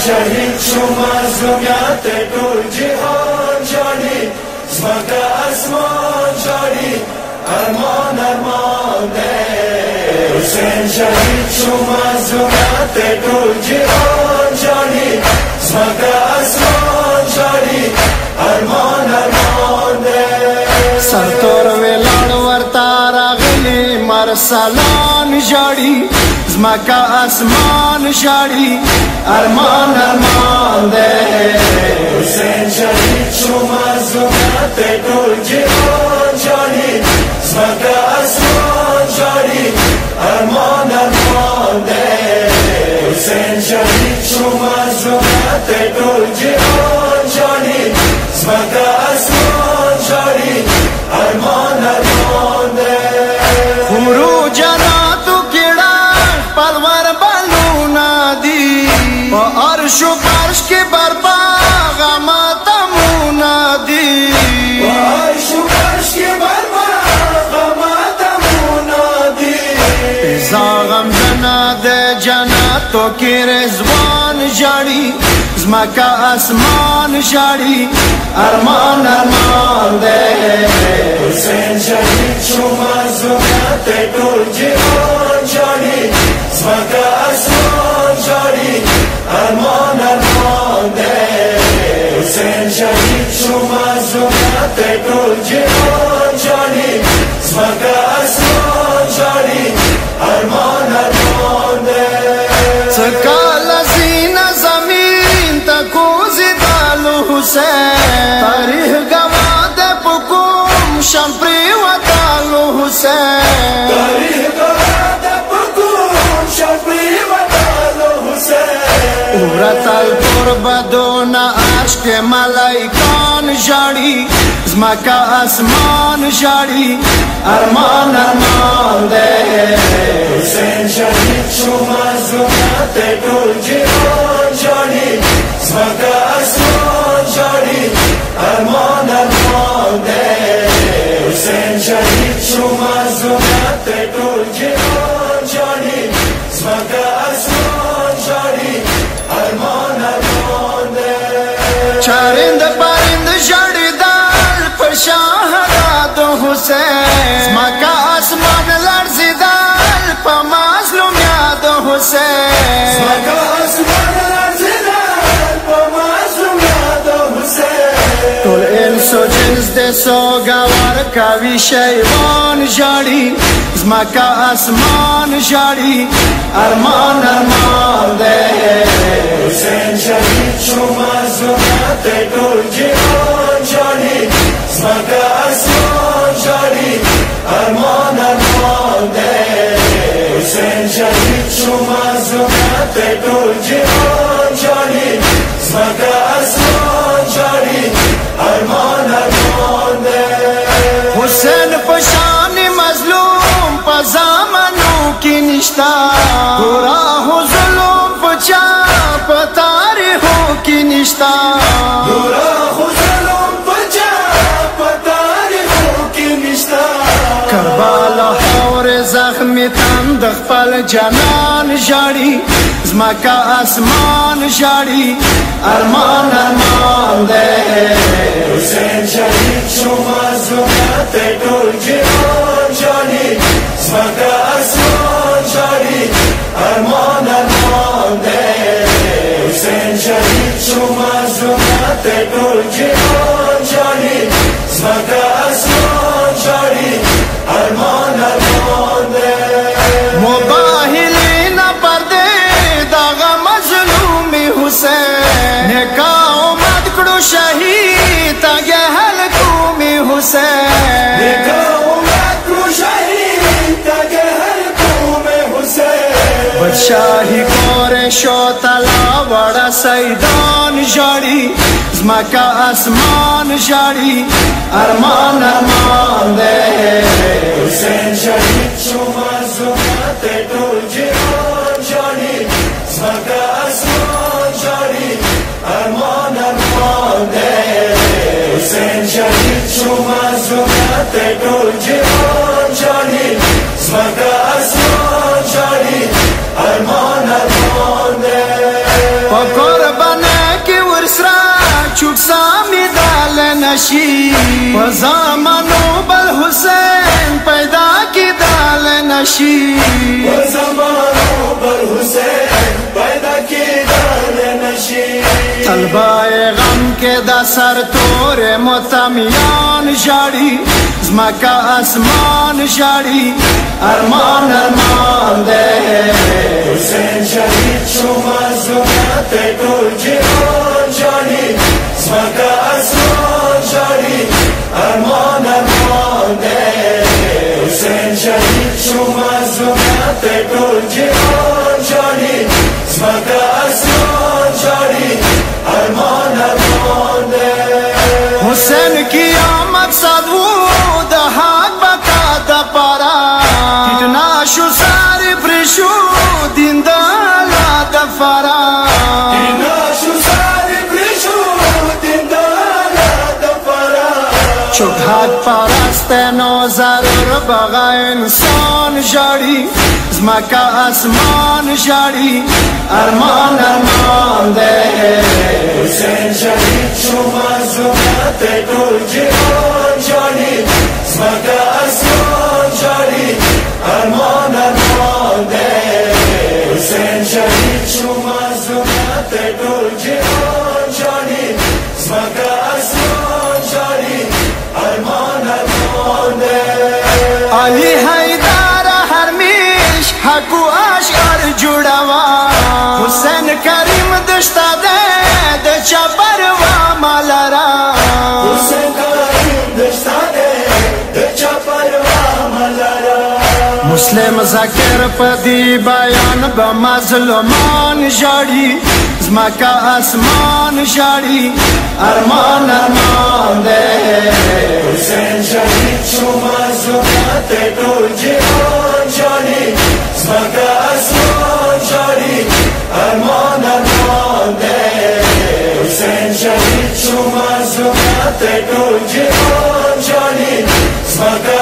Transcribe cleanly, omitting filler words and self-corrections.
شهید شما زمیت طول جهان جانی زمکه اسمان جانی ارمان ارمان ده حسین شهید شما زمیت طول جهان جانی زمکه اسمان جانی ارمان ارمان ده سرتور ویلان ورتا راغلی مرسلان جاڑی زمکا اسمان جاڑی ارمان ارمان دے حسین شهید شما زمیت طول جهان جانی زمکه اسمان جانی ارمان ارمان ده حسین شهید شما زمیت طول جهان جانی زمکه اسمان جانی ارمان ارمان ده خورو جناتو کیڑا پلور بلونا دی پا عرش و فرش کی برپا غماتمونا دی پا عرش و فرش کی برپا غماتمونا دی زاغم جنا دے جناتو کی رضوان جاڑی زمکا اسمان جاڑی ارمان ارمان دے حسین شهید شما زمیت طول جهان جانی زمکه اسمان جانی ارمان ارمان ده حسین شهید شما زمیت طول جهان جانی زمکه اسمان جانی ارمان ارمان ده سکال زین زمین تکوزی دالو حسین تاریخ گواد پکوم شمپری و دالو حسین تاریخ گواد پکوم شمپری و دالو حسین عبرت القربدون عشق ملائکان جاڑی زمکا اسمان جاڑی ارمان ارمان دے حسین شهید شما زمیت طول جهان جانی زمکه اسمان جانی ارمان ارمان ده حسین شهید شما زمیت طول جهان جانی زمکه اسمان جانی ارمان ارمان ده چارند پارند جاڑی دال پشاہداد حسین زمکا اسمان لرزی دال پا مظلوم یاد حسین زمکه اسمان لرزی دال پا مظلوم یاد حسین طول انس و جنس دے سوگوار کاوی شیوان جاڑی زمکا اسمان جاڑی ارمان ارمان دے حسین شهید شما زمیت طول جهان جانی زمکه اسمان جانی ارمان ارمان ده حسین شهید شما زمیت طول جهان جانی زمکه اسمان جانی ارمان ارمان ده حسین پشان مظلوم پا زامنو کی نشتا گناہ و ظلم پچا پا تاریخوں کی نشتا گناہ و ظلم پچا پا تاریخوں کی نشتا کربلا اور زخمی تند خپل جنان جاڑی زمکا اسمان جاڑی ارمان ارمان دے حسین شهید شما زمیت طول جهان جانی زمکه اسمان جانی ارمان ارمان ده حسین شهید شما زمیت طول جهان جانی زمکه اسمان جانی ارمان ارمان ده مباہلین پردے داغا مظلومی حسین نکا امد کڑو شہید تاگے حلقومی حسین نکا امد کڑو شہید تاگے حلقومی حسین بادشاہی کور شو تلا وڑا سیدان جاڑی زمکا اسمان جاڑی ارمان ارمان دے حسین شهید شما زمیت طول جهان جانی زمکه اسمان جانی ارمان ارمان ده حسین شهید شما زمیت طول جهان جانی زمکه اسمان جانی ارمان ارمان ده پکر سرا چوک سامی دال نشی زمانو بل حسین پیدا کی دال نشی زمانو بل حسین پیدا کی دال نشی طلبائے غم کے دا سر تور متمیان جاڑی زمکا اسمان جاڑی ارمان ارمان دے حسین شہید شو مظلومیت ټول جهان جاڑی زمکا اسمان جاڑی ارمان ارمان دے حسین شہید شو مظلومیت ټول جهان جاڑی زمکا اسمان جاڑی ارمان ارمان دے حسین کی آمد سادو دا حق بقا دا پارا کتنا شو ساری پریشو دین دا لا دا فارا چوک حق پرست نو ضرور بغا انسان جاڑی زمکا اسمان جاڑی ارمان ارمان دے حسین شہید شو مظلومیت ټول جهان جاڑی زمکا اسمان جاڑی ارمان ارمان دے حسین شہید شو مظلومیت ټول جهان جاڑی زمکا اسمان جاڑی ارمان ارمان دے علی حیدر هرمیش حقو اشعار جوڑوا حسین کریم دشتا دے د چپر و مالرا حسین کریم دشتا دے د چپر و مالرا مسلم ذکر پدی بیان بمظلومان جاڑی زمکا اسمان جاڑی ارمان ارمان دے حسین شہید شو مظلومیت ټول جهان جاڑی زمکا اسمان جاڑی ارمان ارمان دے حسین شہید شو مظلومیت ټول جهان جاڑی زمکا